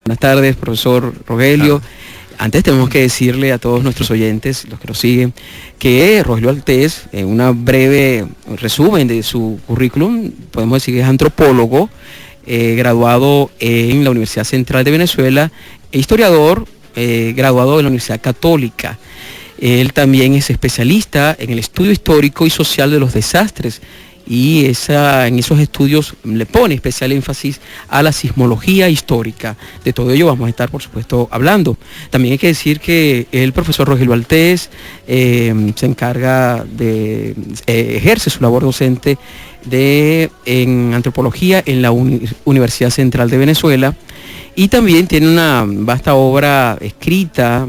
Buenas tardes, profesor Rogelio. Antes tenemos que decirle a todos nuestros oyentes, los que nos siguen, que Rogelio Altés, en una breve resumen de su currículum, podemos decir que es antropólogo, graduado en la Universidad Central de Venezuela, e historiador, graduado de la Universidad Católica. Él también es especialista en el estudio histórico y social de los desastres, y en esos estudios le pone especial énfasis a la sismología histórica. De todo ello vamos a estar, por supuesto, hablando. También hay que decir que el profesor Rogelio Altés se encarga de, ejerce su labor docente en antropología en la Universidad Central de Venezuela, y también tiene una vasta obra escrita.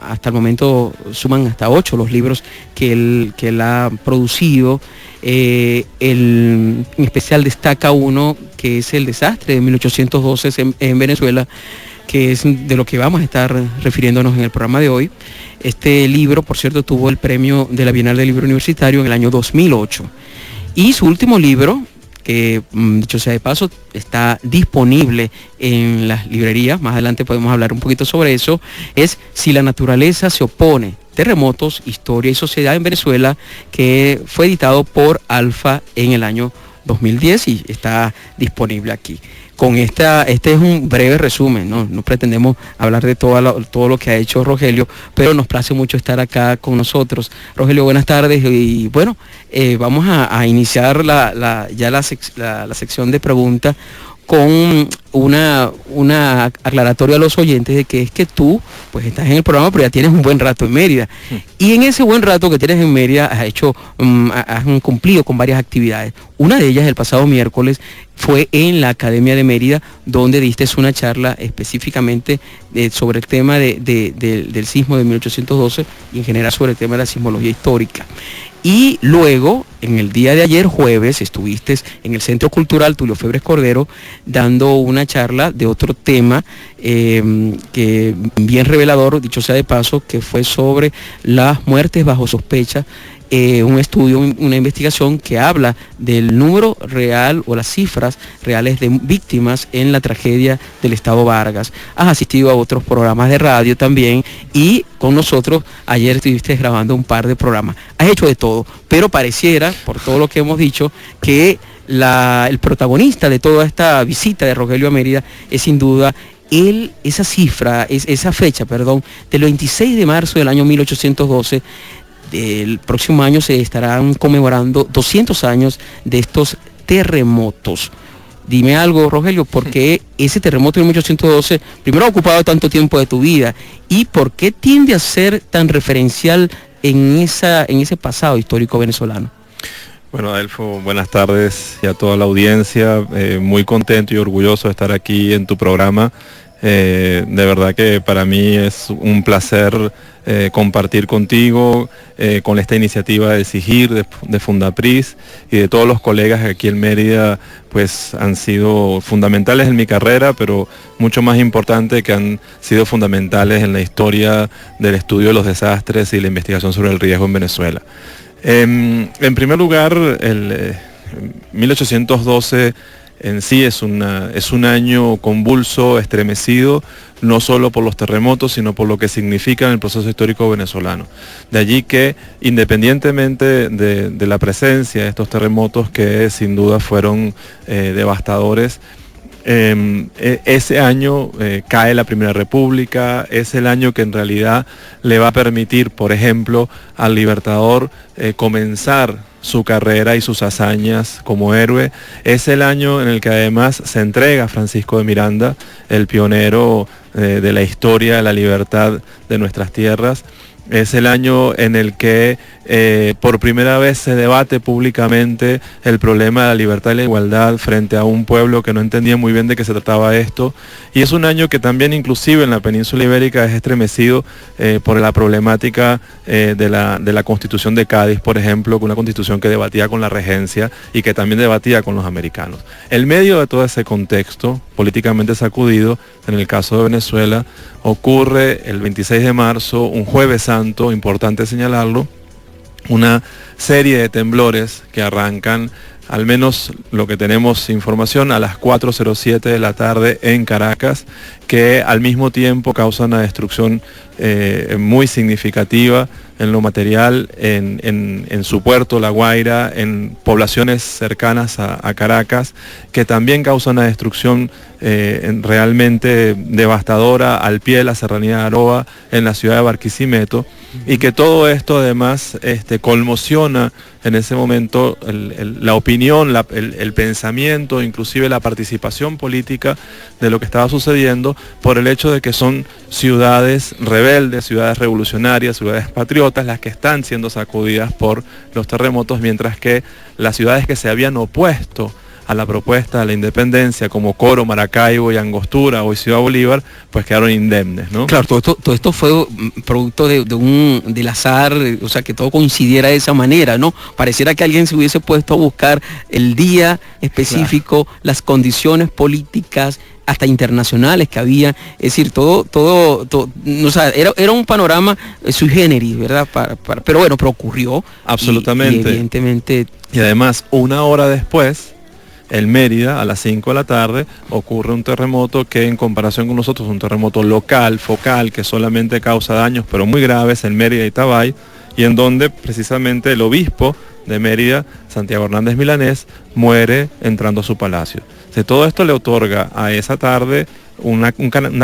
Hasta el momento suman hasta 8 los libros que él ha producido. En especial destaca uno que es El desastre de 1812 en Venezuela, que es de lo que vamos a estar refiriéndonos en el programa de hoy. Este libro, por cierto, tuvo el premio de la Bienal del Libro Universitario en el año 2008. Y su último libro, que dicho sea de paso, está disponible en las librerías, más adelante podemos hablar un poquito sobre eso, es Si la naturaleza se opone, terremotos, historia y sociedad en Venezuela, que fue editado por Alfa en el año 2010 y está disponible aquí. Con este es un breve resumen, no pretendemos hablar de todo lo que ha hecho Rogelio, pero nos place mucho estar acá con nosotros. Rogelio, buenas tardes, y bueno, vamos a iniciar la sección de preguntas con una aclaratoria a los oyentes de que es que tú pues estás en el programa, pero ya tienes un buen rato en Mérida. Y en ese buen rato que tienes en Mérida has cumplido con varias actividades. Una de ellas, el pasado miércoles, fue en la Academia de Mérida, donde diste una charla específicamente sobre el tema del sismo de 1812 y en general sobre el tema de la sismología histórica. Y luego, en el día de ayer, jueves, estuviste en el Centro Cultural Tulio Febres Cordero dando una charla de otro tema que bien revelador, dicho sea de paso, que fue sobre las muertes bajo sospecha. Un estudio, una investigación que habla del número real o las cifras reales de víctimas en la tragedia del Estado Vargas. Has asistido a otros programas de radio también, y con nosotros ayer estuviste grabando un par de programas. Has hecho de todo, pero pareciera, por todo lo que hemos dicho, que el protagonista de toda esta visita de Rogelio a Mérida es sin duda esa fecha, del 26 de marzo del año 1812. El próximo año se estarán conmemorando 200 años de estos terremotos. Dime algo, Rogelio, ¿por qué ese terremoto de 1812 primero ha ocupado tanto tiempo de tu vida y por qué tiende a ser tan referencial en ese pasado histórico venezolano? Bueno, Adelfo, buenas tardes y a toda la audiencia. Muy contento y orgulloso de estar aquí en tu programa. De verdad que para mí es un placer compartir contigo, con esta iniciativa de SIGIR, de Fundapris y de todos los colegas aquí en Mérida, pues han sido fundamentales en mi carrera, pero mucho más importante que han sido fundamentales en la historia del estudio de los desastres y la investigación sobre el riesgo en Venezuela. En primer lugar, el 1812 en sí es un año convulso, estremecido, no solo por los terremotos, sino por lo que significa en el proceso histórico venezolano. De allí que, independientemente de la presencia de estos terremotos, que sin duda fueron devastadores, ese año cae la Primera República, es el año que en realidad le va a permitir, por ejemplo, al Libertador comenzar su carrera y sus hazañas como héroe. Es el año en el que además se entrega Francisco de Miranda, el pionero de la historia de la libertad de nuestras tierras. Es el año en el que por primera vez se debate públicamente el problema de la libertad y la igualdad frente a un pueblo que no entendía muy bien de qué se trataba esto. Y es un año que también inclusive en la península ibérica es estremecido por la problemática de la Constitución de Cádiz, por ejemplo, una constitución que debatía con la regencia y que también debatía con los americanos. En medio de todo ese contexto políticamente sacudido, en el caso de Venezuela, ocurre el 26 de marzo, un jueves santo, importante señalarlo, una serie de temblores que arrancan al menos lo que tenemos información, a las 4:07 de la tarde en Caracas, que al mismo tiempo causa una destrucción muy significativa en lo material, en su puerto, La Guaira, en poblaciones cercanas a Caracas, que también causa una destrucción realmente devastadora al pie de la serranía de Aroa, en la ciudad de Barquisimeto, y que todo esto además conmociona en ese momento la opinión, el pensamiento, inclusive la participación política de lo que estaba sucediendo, por el hecho de que son ciudades rebeldes, ciudades revolucionarias, ciudades patriotas, las que están siendo sacudidas por los terremotos, mientras que las ciudades que se habían opuesto a la propuesta de la independencia, como Coro, Maracaibo y Angostura, hoy Ciudad Bolívar, pues quedaron indemnes, ¿no? Claro, todo esto fue producto del azar, o sea, que todo coincidiera de esa manera, ¿no? Pareciera que alguien se hubiese puesto a buscar el día específico, claro, las condiciones políticas, hasta internacionales que había, es decir, todo o sea, era un panorama sui generis, ¿verdad? Pero bueno, pero ocurrió. Absolutamente. Y evidentemente. Y además, una hora después, en Mérida, a las 5 de la tarde, ocurre un terremoto que en comparación con nosotros, un terremoto local, focal, que solamente causa daños, pero muy graves en Mérida y Tabay, y en donde precisamente el obispo de Mérida, Santiago Hernández Milanés, muere entrando a su palacio. Todo esto le otorga a esa tarde una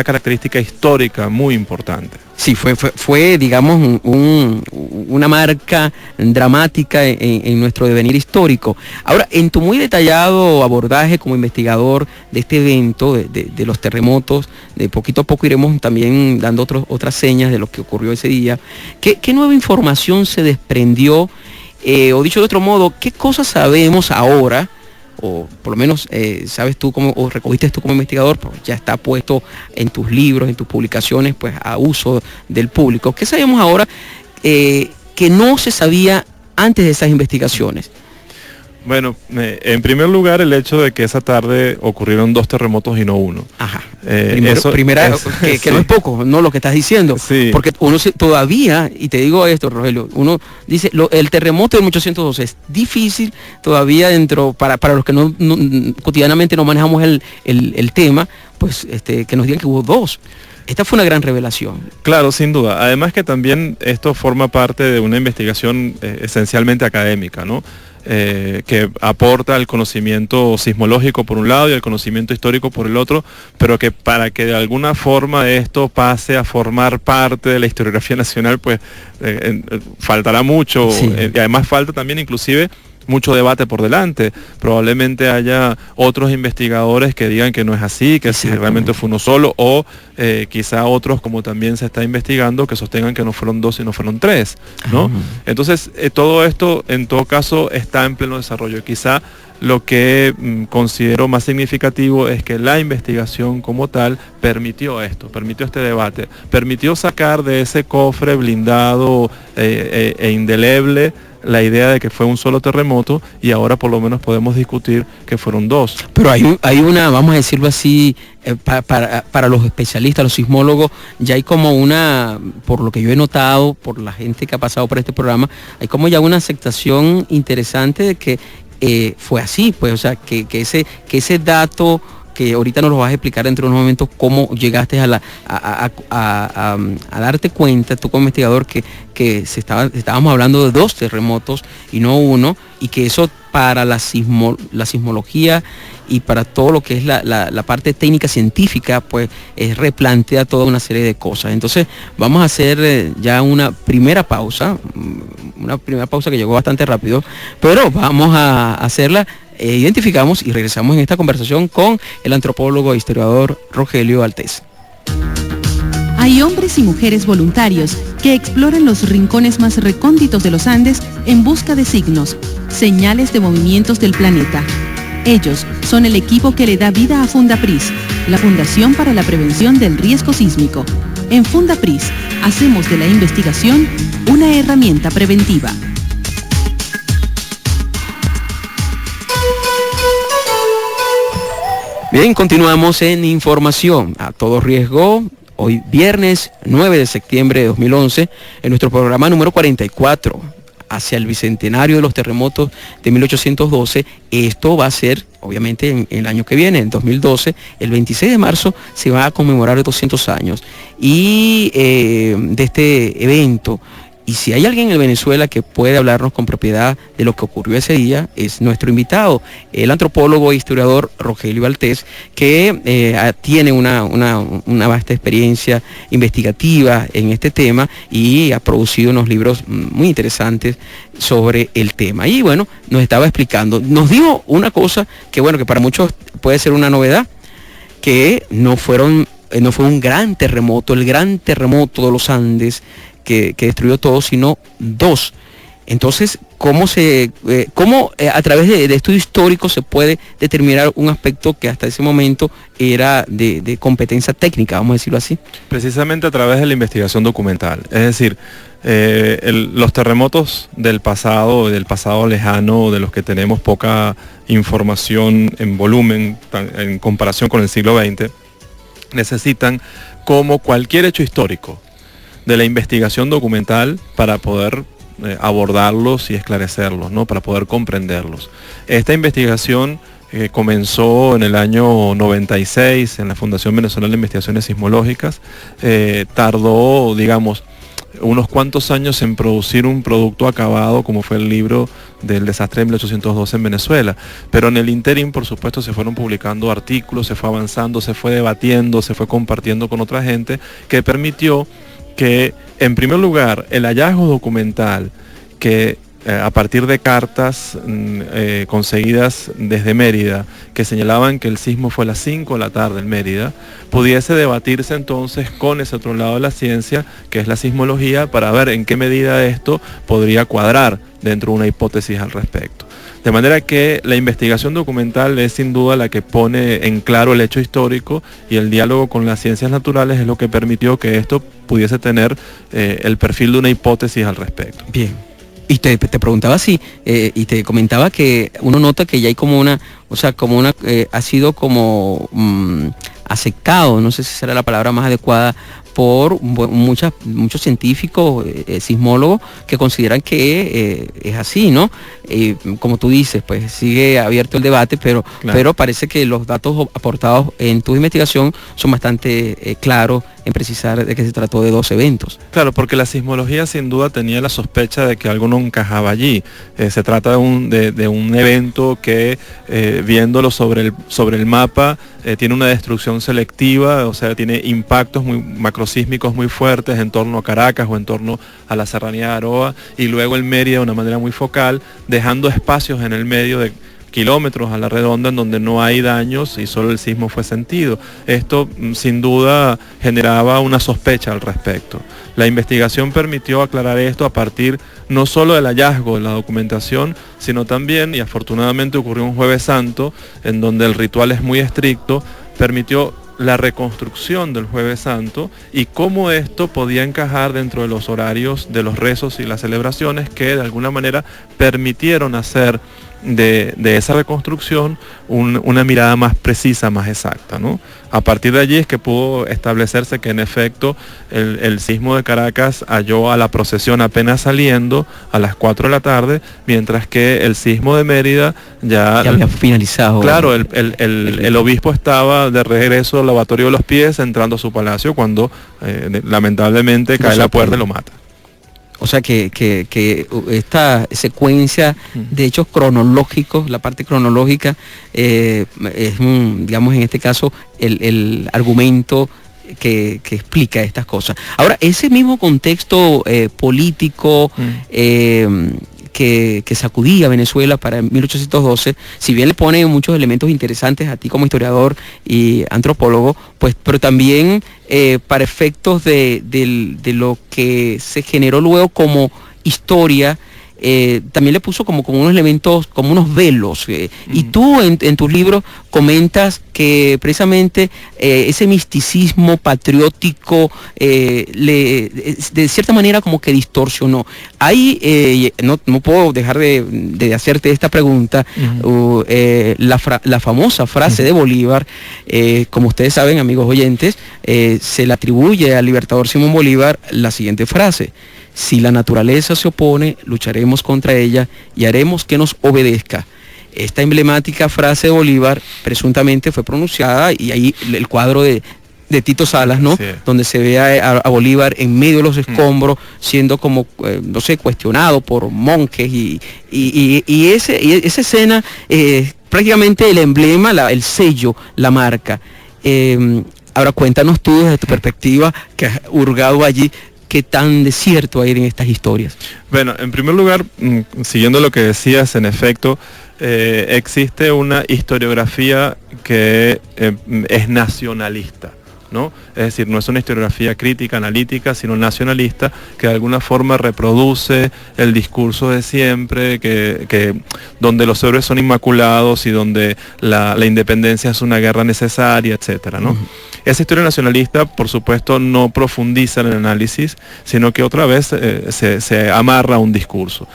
característica histórica muy importante. Sí, fue digamos, una marca dramática en nuestro devenir histórico. Ahora, en tu muy detallado abordaje como investigador de este evento, de los terremotos, de poquito a poco iremos también dando otras señas de lo que ocurrió ese día. ¿Qué nueva información se desprendió? O dicho de otro modo, ¿qué cosas sabemos ahora? O por lo menos sabes tú o recogiste tú como investigador, pues ya está puesto en tus libros, en tus publicaciones, pues a uso del público. ¿Qué sabemos ahora que no se sabía antes de esas investigaciones? Bueno, en primer lugar, el hecho de que esa tarde ocurrieron 2 terremotos y no uno. Ajá. Que no es poco, no lo que estás diciendo. Sí. Porque uno todavía, y te digo esto, Rogelio, uno dice, el terremoto del 1812 es difícil todavía para los que no cotidianamente no manejamos el tema, pues que nos digan que hubo 2. Esta fue una gran revelación. Claro, sin duda. Además que también esto forma parte de una investigación esencialmente académica, ¿no? Que aporta el conocimiento sismológico por un lado y el conocimiento histórico por el otro, pero que para que de alguna forma esto pase a formar parte de la historiografía nacional, pues faltará mucho. Sí. Y además falta también inclusive mucho debate por delante. Probablemente haya otros investigadores que digan que no es así, que si realmente fue uno solo, o quizá otros, como también se está investigando, que sostengan que no fueron 2 sino fueron 3, ¿no? Entonces, todo esto, en todo caso, está en pleno desarrollo. Quizá lo que considero más significativo es que la investigación como tal permitió este debate, permitió sacar de ese cofre blindado e indeleble la idea de que fue un solo terremoto, y ahora por lo menos podemos discutir que fueron 2. Pero hay una, vamos a decirlo así, para los especialistas, los sismólogos, ya hay como una, por lo que yo he notado, por la gente que ha pasado por este programa, hay como ya una aceptación interesante de que fue así, pues, o sea, que ese dato, que ahorita nos lo vas a explicar dentro de unos momentos, cómo llegaste a darte cuenta, tú como investigador, que estábamos hablando de 2 terremotos y no uno, y que eso para la sismología y para todo lo que es la parte técnica científica, pues replantea toda una serie de cosas. Entonces vamos a hacer ya una primera pausa que llegó bastante rápido, pero vamos a hacerla. Identificamos y regresamos en esta conversación con el antropólogo e historiador Rogelio Altés. Hay hombres y mujeres voluntarios que exploran los rincones más recónditos de los Andes en busca de signos, señales de movimientos del planeta. Ellos son el equipo que le da vida a Fundapris, la Fundación para la Prevención del Riesgo Sísmico. En Fundapris hacemos de la investigación una herramienta preventiva. Bien, continuamos en información a todo riesgo. Hoy viernes 9 de septiembre de 2011, en nuestro programa número 44. hacia el bicentenario de los terremotos de 1812. Esto va a ser, obviamente, en el año que viene, en 2012, el 26 de marzo, se va a conmemorar 200 años de este evento. Y si hay alguien en Venezuela que puede hablarnos con propiedad de lo que ocurrió ese día, es nuestro invitado, el antropólogo e historiador Rogelio Baltés, que tiene una vasta experiencia investigativa en este tema y ha producido unos libros muy interesantes sobre el tema. Y bueno, nos estaba explicando, nos dijo una cosa que bueno, que para muchos puede ser una novedad, que no fue un gran terremoto, el gran terremoto de los Andes, que destruyó todo, sino 2. Entonces, ¿cómo a través de estudio histórico se puede determinar un aspecto que hasta ese momento era de competencia técnica, vamos a decirlo así? Precisamente a través de la investigación documental. Es decir, los terremotos del pasado lejano, de los que tenemos poca información en volumen en comparación con el siglo XX, necesitan, como cualquier hecho histórico, de la investigación documental para poder abordarlos y esclarecerlos, ¿no? Para poder comprenderlos. Esta investigación comenzó en el año 96 en la Fundación Venezolana de Investigaciones Sismológicas. Tardó, digamos, unos cuantos años en producir un producto acabado como fue el libro del desastre de 1812 en Venezuela, pero en el ínterin, por supuesto, se fueron publicando artículos, se fue avanzando, se fue debatiendo, se fue compartiendo con otra gente, que permitió que, en primer lugar, el hallazgo documental que a partir de cartas conseguidas desde Mérida, que señalaban que el sismo fue a las 5 de la tarde en Mérida, pudiese debatirse entonces con ese otro lado de la ciencia, que es la sismología, para ver en qué medida esto podría cuadrar dentro de una hipótesis al respecto. De manera que la investigación documental es sin duda la que pone en claro el hecho histórico, y el diálogo con las ciencias naturales es lo que permitió que esto pudiese tener el perfil de una hipótesis al respecto. Bien. Y te preguntaba así, y te comentaba que uno nota que ya hay como ha sido como aceptado, no sé si será la palabra más adecuada, por muchos científicos, sismólogos, que consideran que es así, ¿no? Como tú dices, pues sigue abierto el debate, pero parece que los datos aportados en tu investigación son bastante claros en precisar de que se trató de 2 eventos. Claro, porque la sismología sin duda tenía la sospecha de que algo no encajaba allí. Se trata de un evento que, viéndolo sobre el mapa, tiene una destrucción selectiva, o sea, tiene impactos macrosísmicos muy fuertes en torno a Caracas o en torno a la serranía de Aroa, y luego en Mérida de una manera muy focal, dejando espacios en el medio de kilómetros a la redonda en donde no hay daños y solo el sismo fue sentido. Esto sin duda generaba una sospecha al respecto. La investigación permitió aclarar esto a partir no solo del hallazgo de la documentación, sino también, y afortunadamente ocurrió un Jueves Santo, en donde el ritual es muy estricto, permitió la reconstrucción del Jueves Santo y cómo esto podía encajar dentro de los horarios de los rezos y las celebraciones, que de alguna manera permitieron hacer de esa reconstrucción una mirada más precisa, más exacta, ¿no? A partir de allí es que pudo establecerse que en efecto el sismo de Caracas halló a la procesión apenas saliendo a las 4 de la tarde, mientras que el sismo de Mérida ya había finalizado. Claro, el obispo estaba de regreso al lavatorio de los pies, entrando a su palacio, cuando lamentablemente cae la puerta y lo mata. O sea que esta secuencia de hechos cronológicos, la parte cronológica, es, digamos, en este caso, el argumento que explica estas cosas. Ahora, ese mismo contexto político que sacudía a Venezuela para 1812, si bien le pone muchos elementos interesantes a ti como historiador y antropólogo, pues, pero también para efectos de lo que se generó luego como historia, también le puso como unos elementos, como unos velos. Y tú en tus libros comentas que precisamente ese misticismo patriótico de cierta manera como que distorsionó. Ahí no puedo dejar de hacerte esta pregunta. La famosa frase de Bolívar, como ustedes saben, amigos oyentes, se le atribuye al libertador Simón Bolívar la siguiente frase: Si la naturaleza se opone, lucharemos contra ella y haremos que nos obedezca. Esta emblemática frase de Bolívar presuntamente fue pronunciada, y ahí el cuadro de Tito Salas, ¿no? Sí. Donde se ve a Bolívar en medio de los escombros, siendo como, no sé, cuestionado por monjes, y esa escena prácticamente el emblema, el sello, la marca. Ahora cuéntanos tú desde tu perspectiva, que has hurgado allí, ¿qué tan de cierto hay en estas historias? Bueno, en primer lugar, siguiendo lo que decías, en efecto, existe una historiografía que es nacionalista, ¿no? Es decir, no es una historiografía crítica, analítica, sino nacionalista, que de alguna forma reproduce el discurso de siempre, que donde los héroes son inmaculados y donde la independencia es una guerra necesaria, etcétera, ¿no? Esa historia nacionalista, por supuesto, no profundiza en el análisis, sino que otra vez se amarra a un discurso.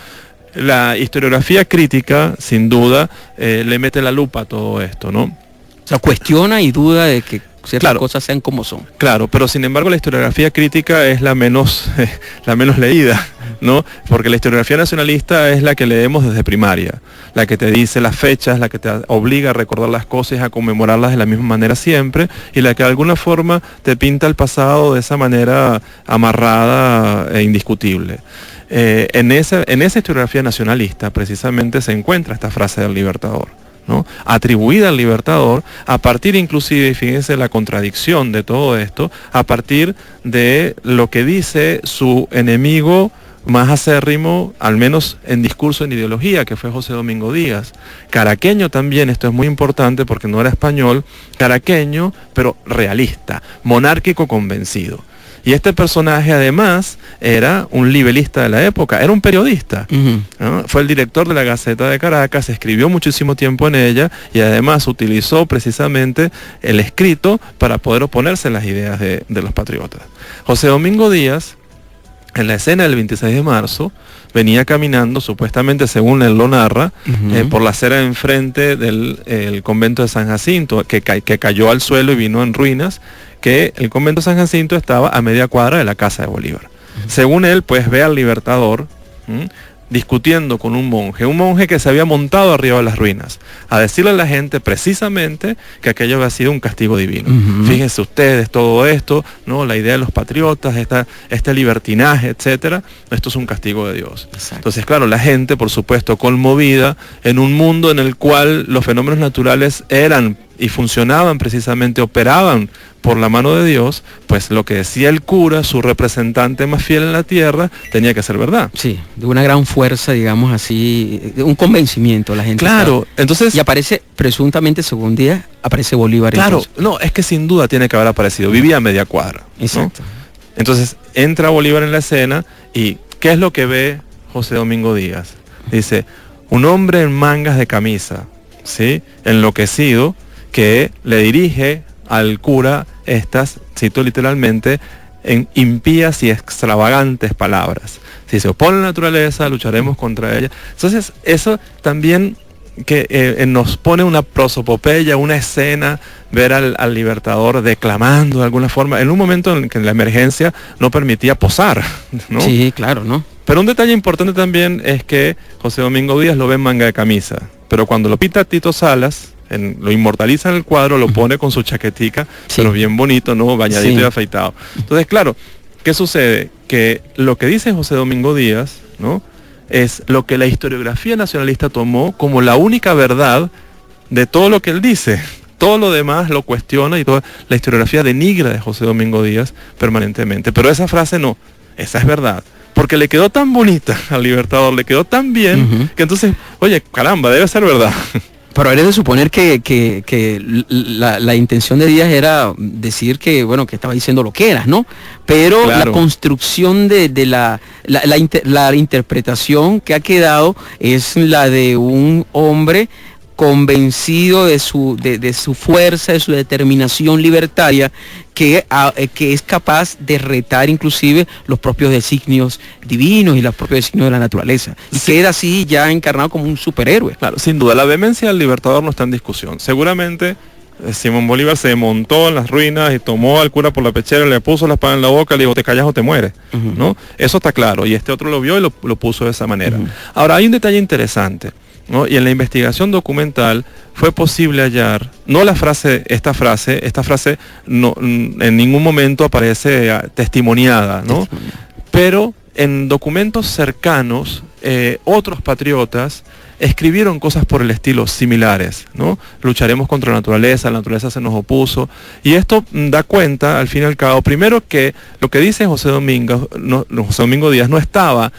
La historiografía crítica, sin duda, le mete la lupa a todo esto, ¿no? O sea, cuestiona y duda de que ciertas cosas sean como son. Claro, pero sin embargo la historiografía crítica es la menos leída, ¿no? Porque la historiografía nacionalista es la que leemos desde primaria, la que te dice las fechas, la que te obliga a recordar las cosas, a conmemorarlas de la misma manera siempre, y la que de alguna forma te pinta el pasado de esa manera amarrada e indiscutible. En esa historiografía nacionalista precisamente se encuentra esta frase del Libertador, ¿no? Atribuida al Libertador, a partir inclusive, y fíjense la contradicción de todo esto, a partir de lo que dice su enemigo más acérrimo, al menos en discurso, en ideología, que fue José Domingo Díaz. Caraqueño también, esto es muy importante porque no era español, caraqueño, pero realista, monárquico convencido. Y este personaje además era un libelista de la época, era un periodista, ¿no? Fue el director de la Gaceta de Caracas, escribió muchísimo tiempo en ella y además utilizó precisamente el escrito para poder oponerse a las ideas de los patriotas. José Domingo Díaz, en la escena del 26 de marzo, venía caminando, supuestamente según él lo narra, por la acera de enfrente del convento de San Jacinto, que cayó al suelo y vino en ruinas, que el convento de San Jacinto estaba a media cuadra de la casa de Bolívar. Según él, pues ve al Libertador discutiendo con un monje que se había montado arriba de las ruinas, a decirle a la gente precisamente que aquello había sido un castigo divino. Fíjense ustedes todo esto, ¿no? La idea de los patriotas, este libertinaje, etcétera, esto es un castigo de Dios. Exacto. Entonces, claro, la gente, por supuesto, conmovida en un mundo en el cual los fenómenos naturales eran y funcionaban precisamente, operaban por la mano de Dios, pues lo que decía el cura, su representante más fiel en la tierra, tenía que ser verdad. Sí, de una gran fuerza, digamos así, un convencimiento la gente. Claro, sabe. Entonces... Y aparece, presuntamente, según día, aparece Bolívar. Claro, entonces. No, es que sin duda tiene que haber aparecido, vivía a media cuadra, ¿no? Exacto. Entonces, entra Bolívar en la escena y ¿qué es lo que ve José Domingo Díaz? Dice, un hombre en mangas de camisa, ¿sí? Enloquecido, que le dirige al cura estas, cito literalmente, en impías y extravagantes palabras. Si se opone a la naturaleza, lucharemos contra ella. Entonces, eso también que nos pone una prosopopeya, una escena, ver al Libertador declamando de alguna forma, en un momento en que la emergencia no permitía posar, ¿no? Sí, claro, ¿no? Pero un detalle importante también es que José Domingo Díaz lo ve en manga de camisa, pero cuando lo pinta Tito Salas, lo inmortaliza en el cuadro, lo pone con su chaquetica, sí, pero bien bonito, ¿no? Bañadito, sí, y afeitado. Entonces, claro, ¿qué sucede? Que lo que dice José Domingo Díaz, ¿no? Es lo que la historiografía nacionalista tomó como la única verdad de todo lo que él dice. Todo lo demás lo cuestiona y toda la historiografía denigra de José Domingo Díaz permanentemente. Pero esa frase no, esa es verdad. Porque le quedó tan bonita al Libertador, le quedó tan bien, que entonces, oye, caramba, debe ser verdad. Pero eres de suponer que la intención de Díaz era decir que, bueno, que estaba diciendo lo que eras, ¿no? Pero claro, la construcción de la interpretación que ha quedado es la de un hombre convencido de su fuerza, de su determinación libertaria, que es capaz de retar inclusive los propios designios divinos y los propios designios de la naturaleza. Y sí, queda así ya encarnado como un superhéroe. Claro, sin duda, la vehemencia del Libertador no está en discusión. Seguramente Simón Bolívar se montó en las ruinas y tomó al cura por la pechera, le puso la espada en la boca, le dijo, te callas o te mueres, ¿no? Eso está claro, y este otro lo vio y lo puso de esa manera. Ahora, hay un detalle interesante, ¿no? Y en la investigación documental fue posible hallar, no la frase, esta frase no, en ningún momento aparece testimoniada, ¿no? Pero en documentos cercanos, otros patriotas escribieron cosas por el estilo similares, ¿no? Lucharemos contra la naturaleza se nos opuso, y esto da cuenta, al fin y al cabo, primero que lo que dice José Domingo Díaz no estaba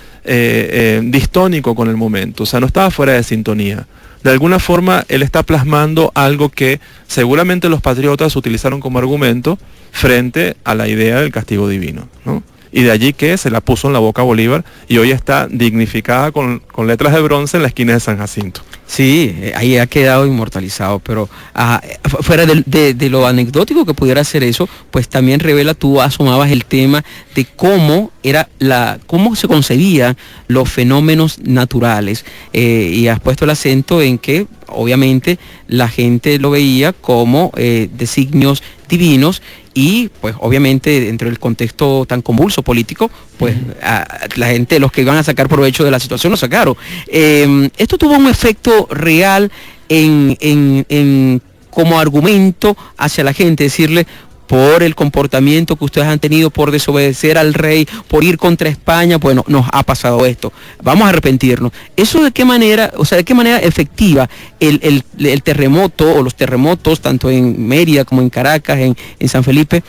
distónico con el momento, o sea, no estaba fuera de sintonía. De alguna forma, él está plasmando algo que seguramente los patriotas utilizaron como argumento frente a la idea del castigo divino, ¿no? Y de allí que se la puso en la boca a Bolívar y hoy está dignificada con letras de bronce en la esquina de San Jacinto. Sí, ahí ha quedado inmortalizado, pero fuera de lo anecdótico que pudiera ser eso, pues también revela, tú asomabas el tema de cómo se concebían los fenómenos naturales, y has puesto el acento en que obviamente la gente lo veía como designios divinos, y pues obviamente dentro del contexto tan convulso político, pues la gente, los que iban a sacar provecho de la situación, lo sacaron. Esto tuvo un efecto real en como argumento hacia la gente, decirle, por el comportamiento que ustedes han tenido, por desobedecer al rey, por ir contra España, bueno, nos ha pasado esto, vamos a arrepentirnos. ¿Eso de qué manera, de qué manera efectiva el terremoto o los terremotos, tanto en Mérida como en Caracas, en San Felipe,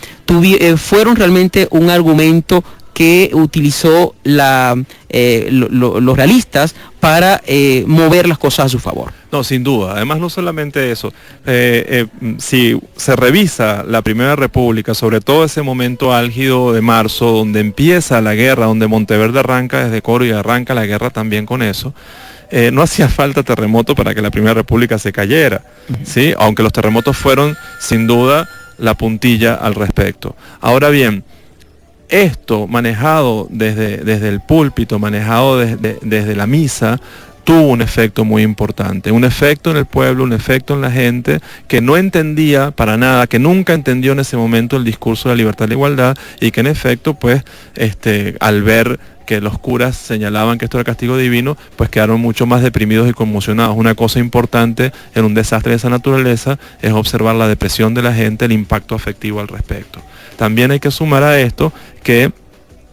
fueron realmente un argumento que utilizó los realistas para mover las cosas a su favor? No, sin duda. Además, no solamente eso. Si se revisa la Primera República, sobre todo ese momento álgido de marzo, donde empieza la guerra, donde Monteverde arranca desde Coro y arranca la guerra también con eso, no hacía falta terremoto para que la Primera República se cayera, ¿sí? Aunque los terremotos fueron, sin duda, la puntilla al respecto. Ahora bien, esto manejado desde el púlpito, manejado desde la misa, tuvo un efecto muy importante, un efecto en el pueblo, un efecto en la gente que no entendía para nada, que nunca entendió en ese momento el discurso de la libertad y la igualdad, y que en efecto, pues, al ver que los curas señalaban que esto era castigo divino, pues quedaron mucho más deprimidos y conmocionados. Una cosa importante en un desastre de esa naturaleza es observar la depresión de la gente, el impacto afectivo al respecto. También hay que sumar a esto que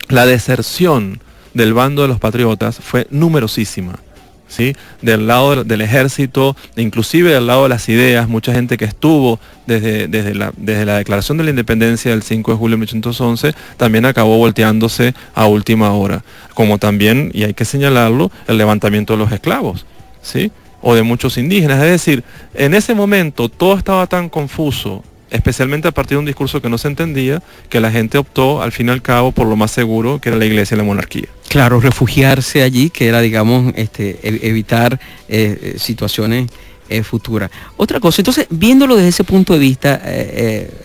la deserción del bando de los patriotas fue numerosísima, ¿sí? Del lado del ejército, inclusive del lado de las ideas, mucha gente que estuvo desde la declaración de la independencia del 5 de julio de 1811, también acabó volteándose a última hora, como también, y hay que señalarlo, el levantamiento de los esclavos, ¿sí? O de muchos indígenas. Es decir, en ese momento todo estaba tan confuso, especialmente a partir de un discurso que no se entendía, que la gente optó al fin y al cabo por lo más seguro, que era la iglesia y la monarquía. Claro, refugiarse allí, que era, digamos, evitar situaciones futuras. Otra cosa, entonces, viéndolo desde ese punto de vista,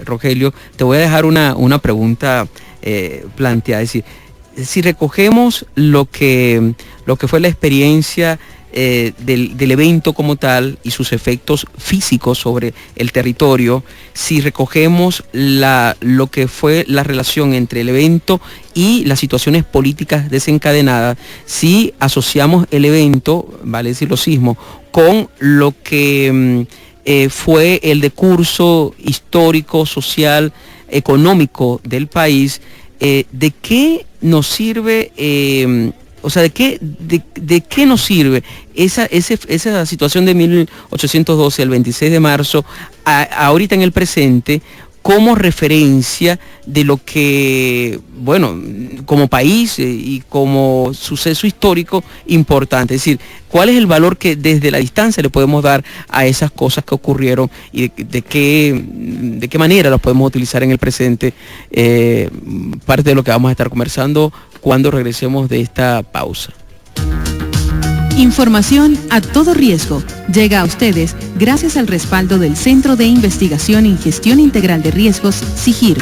Rogelio, te voy a dejar una pregunta planteada. Es decir, si recogemos lo que fue la experiencia del evento como tal y sus efectos físicos sobre el territorio, si recogemos lo que fue la relación entre el evento y las situaciones políticas desencadenadas, si asociamos el evento, vale decir los sismos, con lo que fue el decurso histórico, social, económico del país, ¿de qué nos sirve? ¿De qué nos sirve esa situación de 1812 al 26 de marzo, ahorita en el presente, como referencia de lo que, bueno, como país y como suceso histórico importante? Es decir, ¿cuál es el valor que desde la distancia le podemos dar a esas cosas que ocurrieron y de qué manera las podemos utilizar en el presente? Parte de lo que vamos a estar conversando cuando regresemos de esta pausa. Información a todo riesgo llega a ustedes gracias al respaldo del Centro de Investigación en Gestión Integral de Riesgos, CIGIR,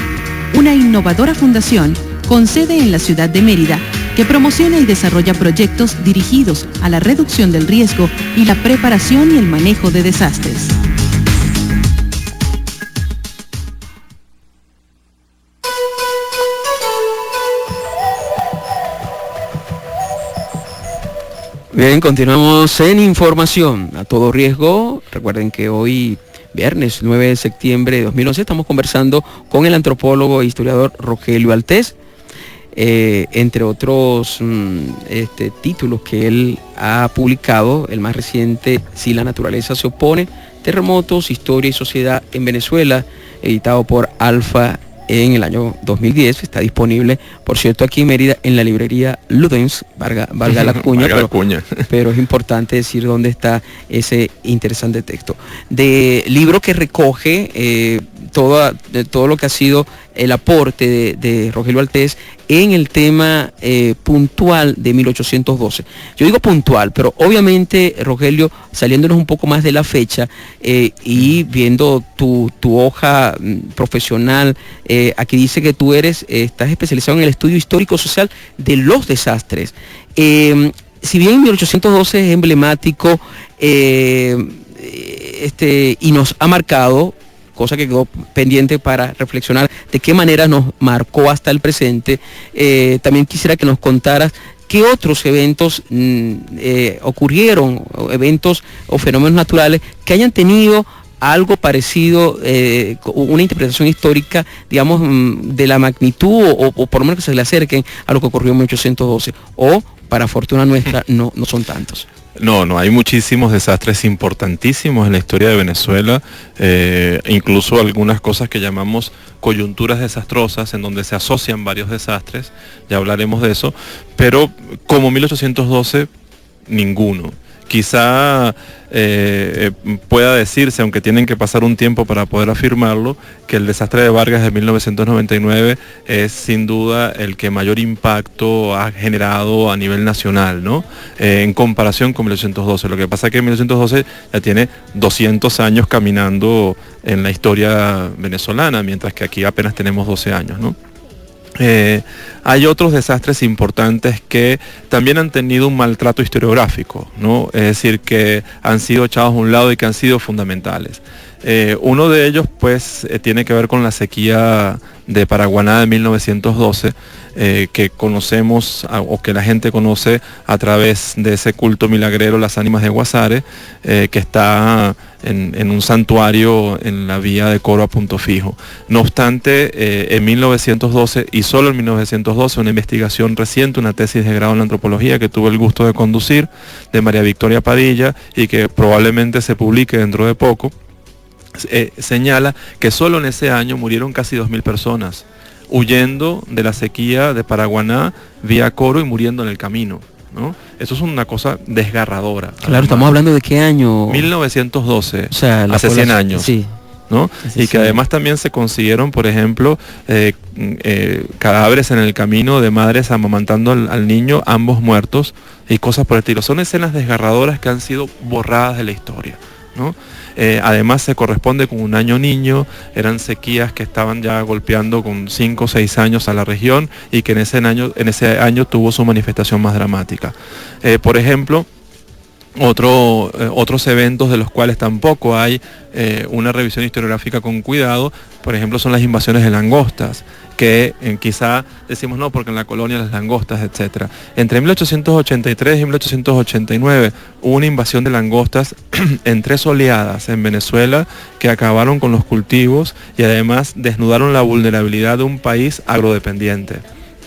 una innovadora fundación con sede en la ciudad de Mérida que promociona y desarrolla proyectos dirigidos a la reducción del riesgo y la preparación y el manejo de desastres. Bien, continuamos en información a todo riesgo. Recuerden que hoy, viernes 9 de septiembre de 2011, estamos conversando con el antropólogo e historiador Rogelio Altés, entre otros títulos que él ha publicado. El más reciente, Si la naturaleza se opone, terremotos, historia y sociedad en Venezuela, editado por Alfa en el año 2010. Está disponible, por cierto, aquí en Mérida, en la librería Ludens, valga la cuña, pero es importante decir dónde está ese interesante texto. De libro que recoge todo lo que ha sido el aporte de Rogelio Altés en el tema puntual de 1812. Yo digo puntual, pero obviamente, Rogelio, saliéndonos un poco más de la fecha y viendo tu hoja profesional, aquí dice que tú estás especializado en el estudio histórico-social de los desastres. Si bien 1812 es emblemático y nos ha marcado, cosa que quedó pendiente para reflexionar de qué manera nos marcó hasta el presente, también quisiera que nos contaras qué otros eventos ocurrieron, eventos o fenómenos naturales que hayan tenido algo parecido, una interpretación histórica, digamos, de la magnitud o por lo menos que se le acerquen a lo que ocurrió en 1812, o para fortuna nuestra no son tantos. No, hay muchísimos desastres importantísimos en la historia de Venezuela, incluso algunas cosas que llamamos coyunturas desastrosas, en donde se asocian varios desastres, ya hablaremos de eso, pero como 1812, ninguno. Quizá pueda decirse, aunque tienen que pasar un tiempo para poder afirmarlo, que el desastre de Vargas de 1999 es sin duda el que mayor impacto ha generado a nivel nacional, ¿no? En comparación con 1812. Lo que pasa es que 1812 ya tiene 200 años caminando en la historia venezolana, mientras que aquí apenas tenemos 12 años, ¿no? Hay otros desastres importantes que también han tenido un maltrato historiográfico, ¿no? Es decir, que han sido echados a un lado y que han sido fundamentales. Uno de ellos, pues, tiene que ver con la sequía de Paraguaná de 1912, que conocemos o que la gente conoce a través de ese culto milagrero, las ánimas de Guasare, que está en un santuario en la vía de Coro a Punto Fijo. No obstante, en 1912 y solo en 1912, una investigación reciente, una tesis de grado en antropología que tuve el gusto de conducir, de María Victoria Padilla, y que probablemente se publique dentro de poco, señala que solo en ese año murieron casi 2.000 personas, huyendo de la sequía de Paraguaná vía Coro y muriendo en el camino, ¿no? Eso es una cosa desgarradora. Claro, además. Estamos hablando de qué año. 1912, o sea, hace 100 años. Sí. ¿No? Y que además también se consiguieron, por ejemplo, cadáveres en el camino de madres amamantando al niño, ambos muertos, y cosas por el estilo. Son escenas desgarradoras que han sido borradas de la historia, ¿no? Además se corresponde con un año niño, eran sequías que estaban ya golpeando con 5 o 6 años a la región, y que en ese año tuvo su manifestación más dramática. Por ejemplo, otros eventos de los cuales tampoco hay una revisión historiográfica con cuidado, por ejemplo, son las invasiones de langostas, que quizá decimos no, porque en la colonia las langostas, etc. Entre 1883 y 1889 hubo una invasión de langostas en 3 oleadas en Venezuela que acabaron con los cultivos y además desnudaron la vulnerabilidad de un país agrodependiente,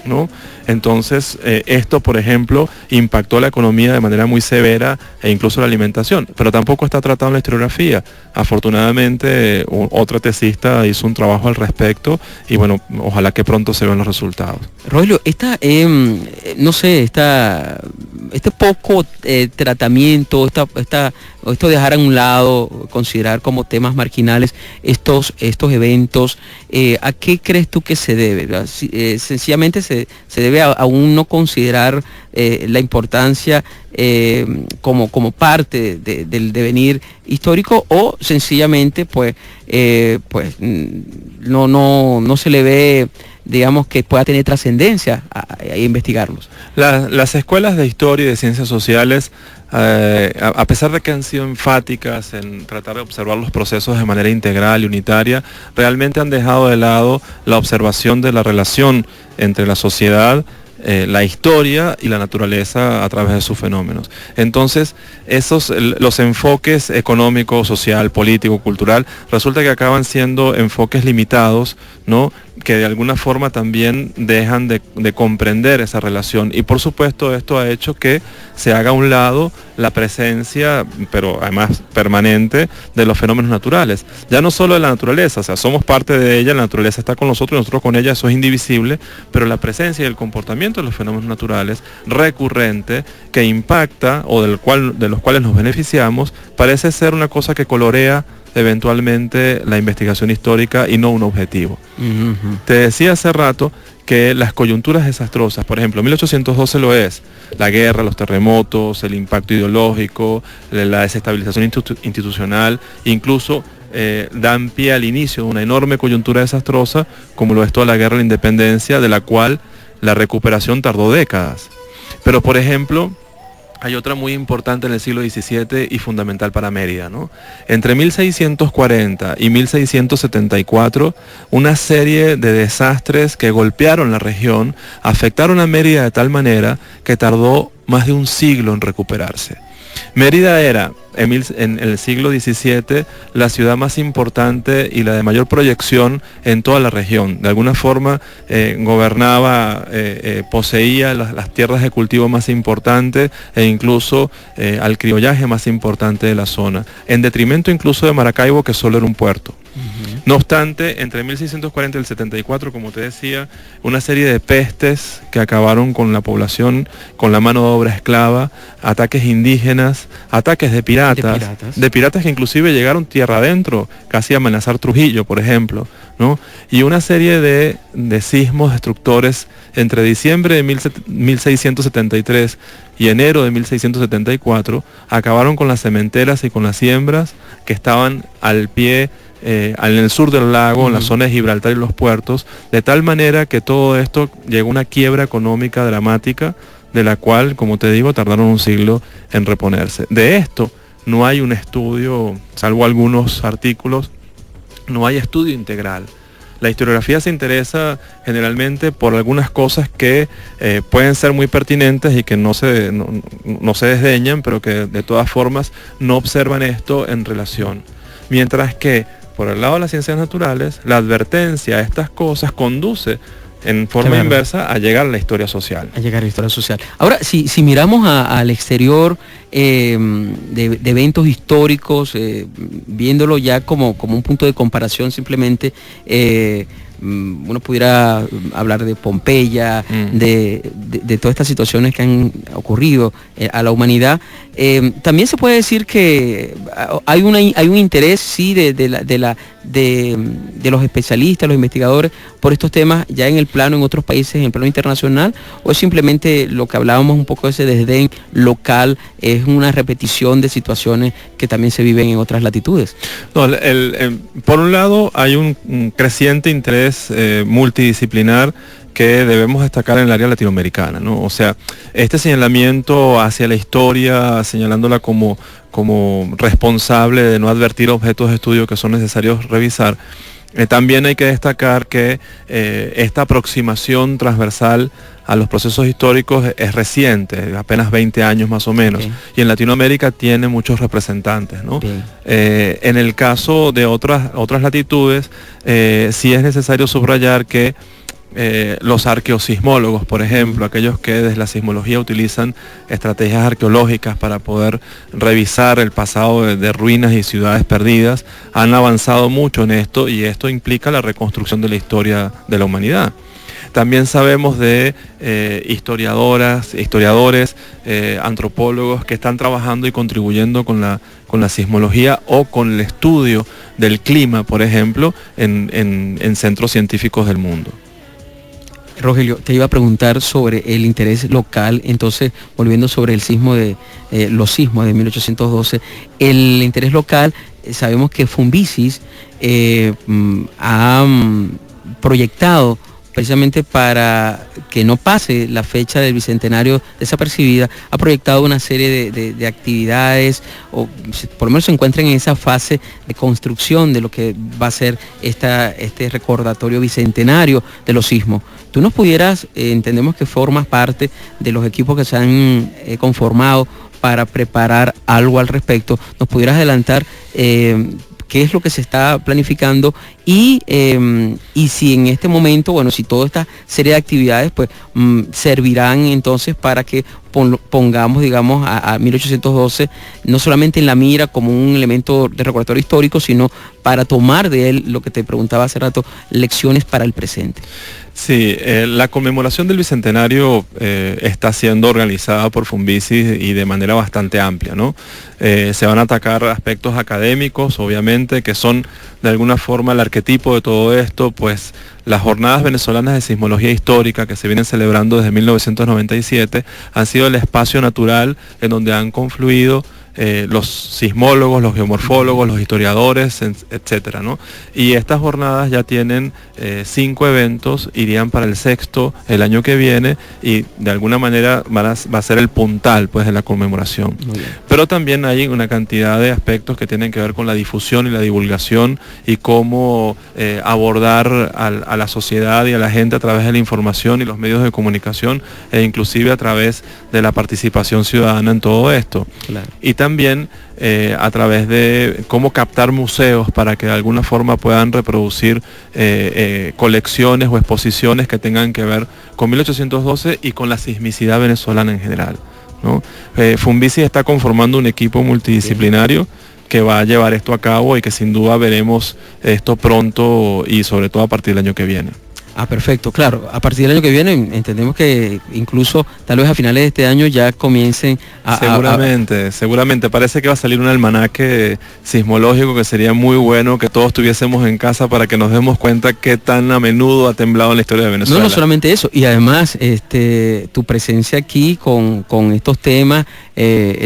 ¿no? Entonces, esto, por ejemplo, impactó la economía de manera muy severa e incluso la alimentación, pero tampoco está tratado en la historiografía. Afortunadamente, otra tesista hizo un trabajo al respecto y bueno, ojalá que pronto se vean los resultados. Rogelio, este poco tratamiento, esto de dejar a un lado, considerar como temas marginales estos eventos, ¿a qué crees tú que se debe? Sencillamente se debe a aún no considerar la importancia como parte del devenir histórico, o sencillamente no se le ve, digamos, que pueda tener trascendencia a investigarlos. Las escuelas de historia y de ciencias sociales, a pesar de que han sido enfáticas en tratar de observar los procesos de manera integral y unitaria, realmente han dejado de lado la observación de la relación entre la sociedad, la historia y la naturaleza a través de sus fenómenos. Entonces, los enfoques económico, social, político, cultural, resulta que acaban siendo enfoques limitados, ¿no?, que de alguna forma también dejan de comprender esa relación. Y por supuesto esto ha hecho que se haga a un lado la presencia, pero además permanente, de los fenómenos naturales. Ya no solo de la naturaleza, o sea, somos parte de ella, la naturaleza está con nosotros y nosotros con ella, eso es indivisible, pero la presencia y el comportamiento de los fenómenos naturales recurrente, que impacta o de los cuales nos beneficiamos, parece ser una cosa que colorea eventualmente la investigación histórica y no un objetivo. Te decía hace rato que las coyunturas desastrosas, por ejemplo, 1812 lo es, la guerra, los terremotos, el impacto ideológico, la desestabilización institucional, incluso dan pie al inicio de una enorme coyuntura desastrosa, como lo es toda la guerra de la independencia, de la cual la recuperación tardó décadas. Pero, por ejemplo, hay otra muy importante en el siglo XVII y fundamental para Mérida, ¿no? Entre 1640 y 1674, una serie de desastres que golpearon la región afectaron a Mérida de tal manera que tardó más de un siglo en recuperarse. Mérida era, en el siglo XVII, la ciudad más importante y la de mayor proyección en toda la región. De alguna forma gobernaba, poseía las tierras de cultivo más importantes e incluso al criollaje más importante de la zona, en detrimento incluso de Maracaibo, que solo era un puerto. No obstante, entre 1640 y el 74, como te decía, una serie de pestes que acabaron con la población, con la mano de obra esclava, ataques indígenas, ataques de piratas que inclusive llegaron tierra adentro, casi a amenazar Trujillo, por ejemplo, ¿no? Y una serie de sismos destructores entre diciembre de 1673 y enero de 1674, acabaron con las sementeras y con las siembras que estaban al pie, en el sur del lago, en la zona de Gibraltar y los puertos, de tal manera que todo esto llegó a una quiebra económica dramática, de la cual, como te digo, tardaron un siglo en reponerse. De esto no hay un estudio, salvo algunos artículos, no hay estudio integral. La historiografía se interesa generalmente por algunas cosas que pueden ser muy pertinentes y que no se desdeñan, pero que de todas formas no observan esto en relación. Mientras que por el lado de las ciencias naturales, la advertencia a estas cosas conduce en forma inversa a llegar a la historia social. Ahora, si miramos al exterior de eventos históricos, viéndolo ya como un punto de comparación simplemente, uno pudiera hablar de Pompeya, de todas estas situaciones que han ocurrido a la humanidad. También se puede decir que hay un interés, sí, de los especialistas, los investigadores, por estos temas ya en otros países, en el plano internacional, o es simplemente lo que hablábamos un poco de ese desdén local, es una repetición de situaciones que también se viven en otras latitudes. No, por un lado hay un creciente interés multidisciplinar que debemos destacar en el área latinoamericana, ¿no? O sea, este señalamiento hacia la historia, señalándola como responsable de no advertir objetos de estudio que son necesarios revisar, también hay que destacar que esta aproximación transversal a los procesos históricos es reciente, apenas 20 años más o menos, y en Latinoamérica tiene muchos representantes, ¿no? En el caso de otras latitudes, sí es necesario subrayar que los arqueosismólogos, por ejemplo, aquellos que desde la sismología utilizan estrategias arqueológicas para poder revisar el pasado de ruinas y ciudades perdidas, han avanzado mucho en esto, y esto implica la reconstrucción de la historia de la humanidad. También sabemos de historiadores, antropólogos que están trabajando y contribuyendo con la sismología o con el estudio del clima, por ejemplo, en centros científicos del mundo. Rogelio, te iba a preguntar sobre el interés local, entonces volviendo sobre el sismo los sismos de 1812, el interés local, sabemos que Fumbisis ha proyectado precisamente para que no pase la fecha del Bicentenario desapercibida, ha proyectado una serie de actividades, o por lo menos se encuentra en esa fase de construcción de lo que va a ser este recordatorio bicentenario de los sismos. Tú nos pudieras, entendemos que formas parte de los equipos que se han conformado para preparar algo al respecto, nos pudieras adelantar qué es lo que se está planificando y si en este momento, bueno, si toda esta serie de actividades pues servirán entonces para que pongamos, digamos, a 1812 no solamente en la mira como un elemento de recordatorio histórico, sino para tomar de él, lo que te preguntaba hace rato, lecciones para el presente. Sí, la conmemoración del Bicentenario está siendo organizada por Funvisis y de manera bastante amplia, ¿no? Se van a atacar aspectos académicos, obviamente, que son de alguna forma el arquetipo de todo esto, pues las jornadas venezolanas de sismología histórica que se vienen celebrando desde 1997 han sido el espacio natural en donde han confluido los sismólogos, los geomorfólogos, los historiadores, etcétera, ¿no? Y estas jornadas ya tienen 5 eventos, irían para el 6º el año que viene y de alguna manera va a ser el puntal pues de la conmemoración. Pero también hay una cantidad de aspectos que tienen que ver con la difusión y la divulgación y cómo abordar a la sociedad y a la gente a través de la información y los medios de comunicación e inclusive a través de la participación ciudadana en todo esto. Claro. Y también a través de cómo captar museos para que de alguna forma puedan reproducir colecciones o exposiciones que tengan que ver con 1812 y con la sismicidad venezolana en general, ¿no? Funvisis está conformando un equipo multidisciplinario que va a llevar esto a cabo y que sin duda veremos esto pronto y sobre todo a partir del año que viene. Ah, perfecto, claro. A partir del año que viene entendemos que incluso tal vez a finales de este año ya comiencen a... Seguramente. Parece que va a salir un almanaque sismológico que sería muy bueno que todos tuviésemos en casa para que nos demos cuenta qué tan a menudo ha temblado en la historia de Venezuela. No solamente eso, y además tu presencia aquí con estos temas,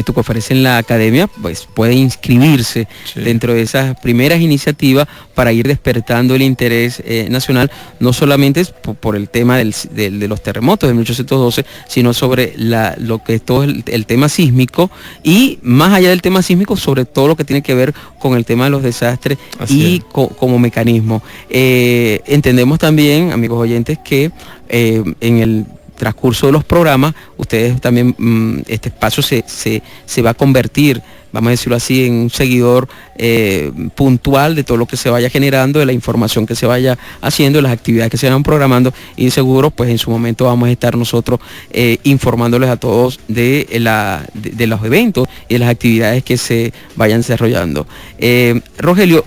tu conferencia en la academia, pues puede inscribirse dentro de esas primeras iniciativas para ir despertando el interés nacional, no solamente por el tema de los terremotos de 1812, sino sobre lo que es todo el tema sísmico y más allá del tema sísmico, sobre todo lo que tiene que ver con el tema de los desastres como mecanismo. Entendemos también, amigos oyentes, que en el transcurso de los programas, ustedes también, este espacio se va a convertir, vamos a decirlo así, en un seguidor puntual de todo lo que se vaya generando, de la información que se vaya haciendo, de las actividades que se vayan programando, y seguro pues en su momento vamos a estar nosotros informándoles a todos de los eventos y de las actividades que se vayan desarrollando. Rogelio,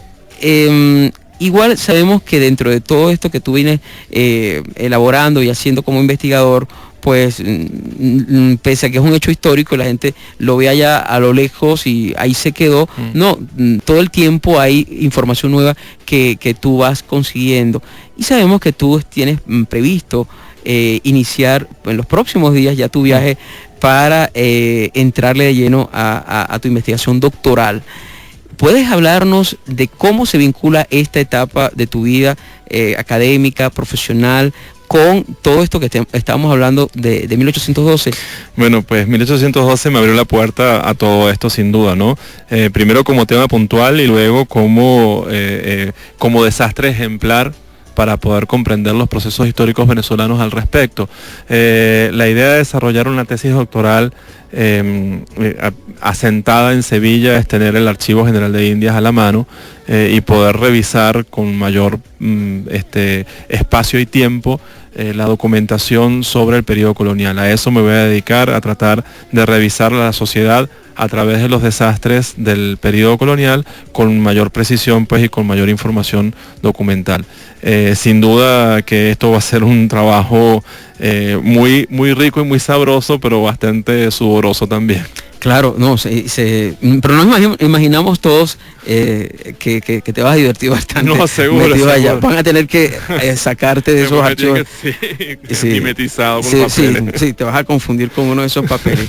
igual sabemos que dentro de todo esto que tú vienes elaborando y haciendo como investigador, pues pese a que es un hecho histórico, la gente lo ve allá a lo lejos y ahí se quedó. No, todo el tiempo hay información nueva que tú vas consiguiendo. Y sabemos que tú tienes previsto iniciar en los próximos días ya tu viaje para entrarle de lleno a tu investigación doctoral. ¿Puedes hablarnos de cómo se vincula esta etapa de tu vida académica, profesional, con todo esto que estábamos hablando de 1812? Bueno, pues 1812 me abrió la puerta a todo esto sin duda, ¿no? Primero como tema puntual y luego como desastre ejemplar para poder comprender los procesos históricos venezolanos al respecto. La idea de desarrollar una tesis doctoral asentada en Sevilla es tener el Archivo General de Indias a la mano y poder revisar con mayor espacio y tiempo la documentación sobre el periodo colonial. A eso me voy a dedicar, a tratar de revisar la sociedad a través de los desastres del periodo colonial con mayor precisión pues, y con mayor información documental. Sin duda que esto va a ser un trabajo muy rico y muy sabroso, pero bastante sudoroso también. Claro, no, pero nos imaginamos todos que te vas a divertir bastante. No, seguro. Van a tener que sacarte de esos archivos. Mimetizado con papeles. Sí, te vas a confundir con uno de esos papeles.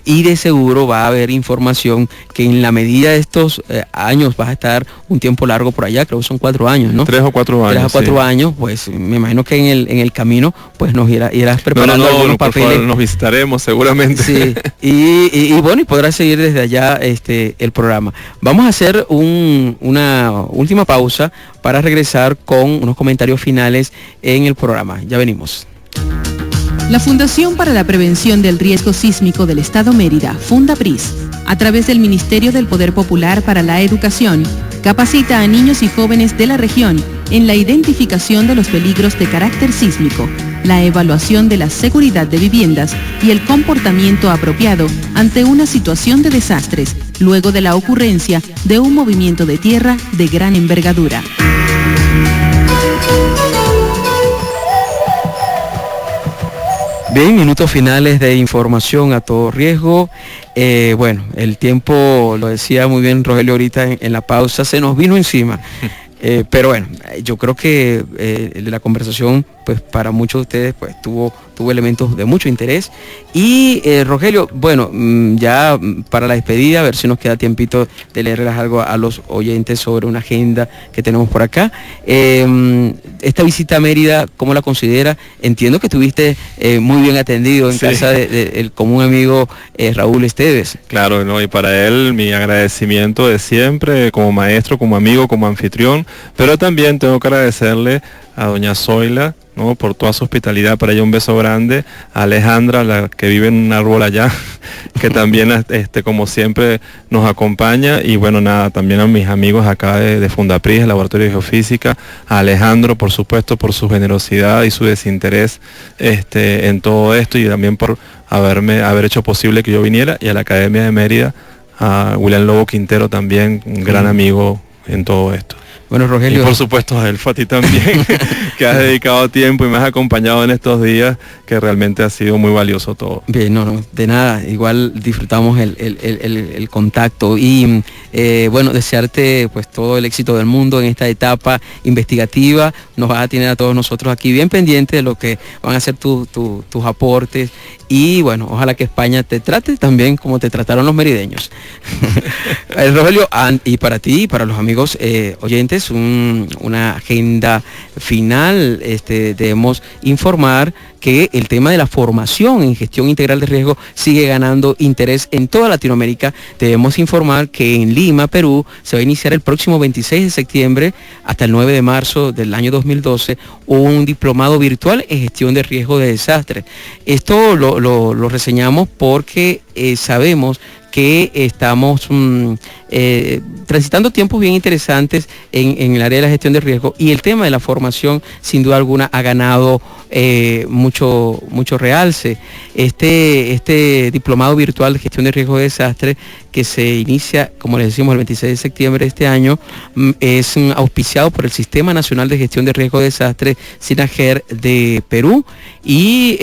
Y de seguro va a haber información que en la medida de estos años vas a estar un tiempo largo por allá, creo que son 4 años, ¿no? 3 o 4 años. 3 o 4 años, pues me imagino que en el camino pues nos irás preparando algunos papeles. Favor, nos visitaremos seguramente. Sí, y bueno, y podrás seguir desde allá el programa. Vamos a hacer una última pausa para regresar con unos comentarios finales en el programa. Ya venimos. La Fundación para la Prevención del Riesgo Sísmico del Estado Mérida, Fundapris, a través del Ministerio del Poder Popular para la Educación, capacita a niños y jóvenes de la región en la identificación de los peligros de carácter sísmico, la evaluación de la seguridad de viviendas y el comportamiento apropiado ante una situación de desastres, luego de la ocurrencia de un movimiento de tierra de gran envergadura. Bien, minutos finales de información a todo riesgo. Bueno, el tiempo, lo decía muy bien Rogelio ahorita en la pausa, se nos vino encima. Pero bueno, yo creo que la conversación, pues para muchos de ustedes, pues tuvo elementos de mucho interés. Y Rogelio, bueno, ya para la despedida, a ver si nos queda tiempito de leerles algo a los oyentes sobre una agenda que tenemos por acá. Esta visita a Mérida, ¿cómo la considera? Entiendo que estuviste muy bien atendido en casa del común amigo Raúl Esteves. Claro, ¿no? Y para él mi agradecimiento de siempre, como maestro, como amigo, como anfitrión, pero también tengo que agradecerle a doña Zoila, ¿no? Por toda su hospitalidad. Para ella un beso grande. A Alejandra, la que vive en un árbol allá, que también como siempre nos acompaña. Y bueno, nada, también a mis amigos acá de Fundapris, el Laboratorio de Geofísica, a Alejandro, por supuesto, por su generosidad y su desinterés en todo esto, y también por haber hecho posible que yo viniera, y a la Academia de Mérida, a William Lobo Quintero también, un gran amigo en todo esto. Bueno, Rogelio. Y por supuesto a Elfo, a ti también, que has dedicado tiempo y me has acompañado en estos días, que realmente ha sido muy valioso todo. Bien, no, de nada, igual disfrutamos el contacto y bueno, desearte pues todo el éxito del mundo en esta etapa investigativa. Nos vas a tener a todos nosotros aquí bien pendientes de lo que van a ser tus aportes, y bueno, ojalá que España te trate también como te trataron los merideños. Rogelio, y para ti y para los amigos oyentes, una agenda final. Debemos informar que el tema de la formación en gestión integral de riesgo sigue ganando interés en toda Latinoamérica. Debemos informar que en Lima, Perú, se va a iniciar el próximo 26 de septiembre hasta el 9 de marzo del año 2012 un diplomado virtual en gestión de riesgo de desastre. Esto lo reseñamos porque sabemos que estamos transitando tiempos bien interesantes en el área de la gestión de riesgo, y el tema de la formación sin duda alguna ha ganado mucho realce. Este diplomado virtual de gestión de riesgo de desastre, que se inicia, como les decimos, el 26 de septiembre de este año, es auspiciado por el Sistema Nacional de Gestión de Riesgo de Desastre, SINAGER, de Perú, y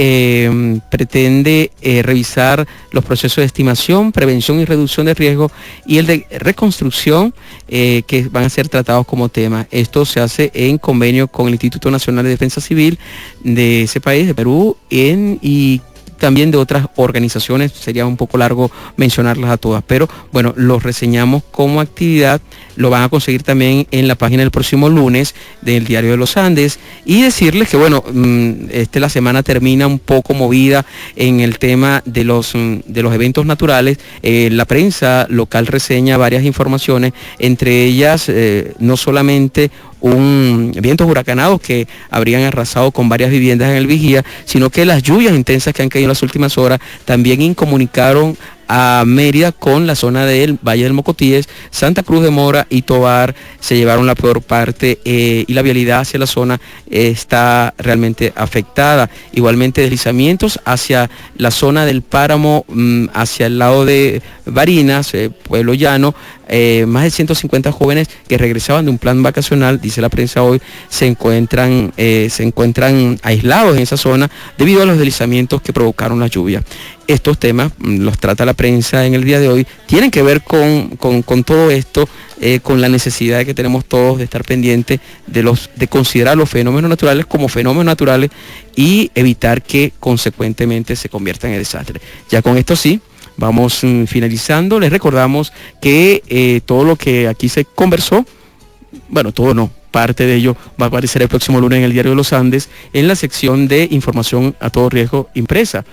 pretende revisar los procesos de estimación, prevención y reducción de riesgo, y el de reconstrucción, que van a ser tratados como tema. Esto se hace en convenio con el Instituto Nacional de Defensa Civil de ese país, de Perú, y también de otras organizaciones. Sería un poco largo mencionarlas a todas, pero bueno, los reseñamos como actividad. Lo van a conseguir también en la página del próximo lunes del Diario de los Andes, y decirles que bueno, la semana termina un poco movida en el tema de los eventos naturales. La prensa local reseña varias informaciones, entre ellas no solamente vientos huracanados que habrían arrasado con varias viviendas en el Vigía, sino que las lluvias intensas que han caído en las últimas horas también incomunicaron a Mérida con la zona del Valle del Mocotíes. Santa Cruz de Mora y Tovar se llevaron la peor parte, y la vialidad hacia la zona está realmente afectada. Igualmente deslizamientos hacia la zona del páramo, hacia el lado de Barinas, Pueblo Llano. Más de 150 jóvenes que regresaban de un plan vacacional, dice la prensa hoy, se encuentran aislados en esa zona debido a los deslizamientos que provocaron la lluvia. estos temas, los trata la prensa en el día de hoy, tienen que ver con todo esto, con la necesidad que tenemos todos de estar pendientes de considerar los fenómenos naturales como fenómenos naturales y evitar que consecuentemente se conviertan en desastres. Ya con esto sí, vamos finalizando. Les recordamos que todo lo que aquí se conversó, bueno, todo no, parte de ello va a aparecer el próximo lunes en el Diario de los Andes, en la sección de información a todo riesgo impresa.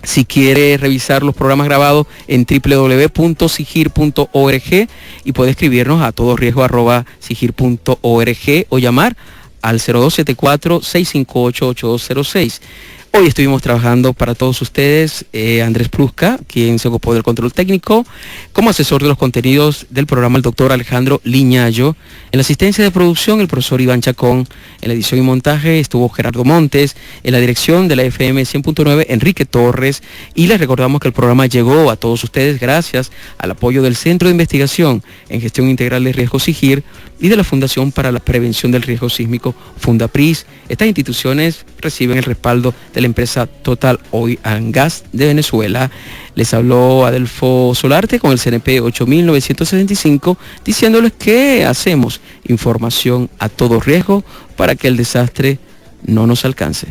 Si quiere revisar los programas grabados en www.sigir.org y puede escribirnos a todoriesgo@sigir.org o llamar al 0274-658-8206. Hoy estuvimos trabajando para todos ustedes Andrés Prusca, quien se ocupó del control técnico, como asesor de los contenidos del programa el doctor Alejandro Liñayo, en la asistencia de producción el profesor Iván Chacón, en la edición y montaje estuvo Gerardo Montes, en la dirección de la FM 100.9 Enrique Torres, y les recordamos que el programa llegó a todos ustedes gracias al apoyo del Centro de Investigación en Gestión Integral de Riesgo SIGIR y de la Fundación para la Prevención del Riesgo Sísmico, Fundapris. Estas instituciones reciben el respaldo de la empresa Total Oil and Gas de Venezuela. Les habló Adelfo Solarte con el CNP 8965, diciéndoles que hacemos información a todo riesgo para que el desastre no nos alcance.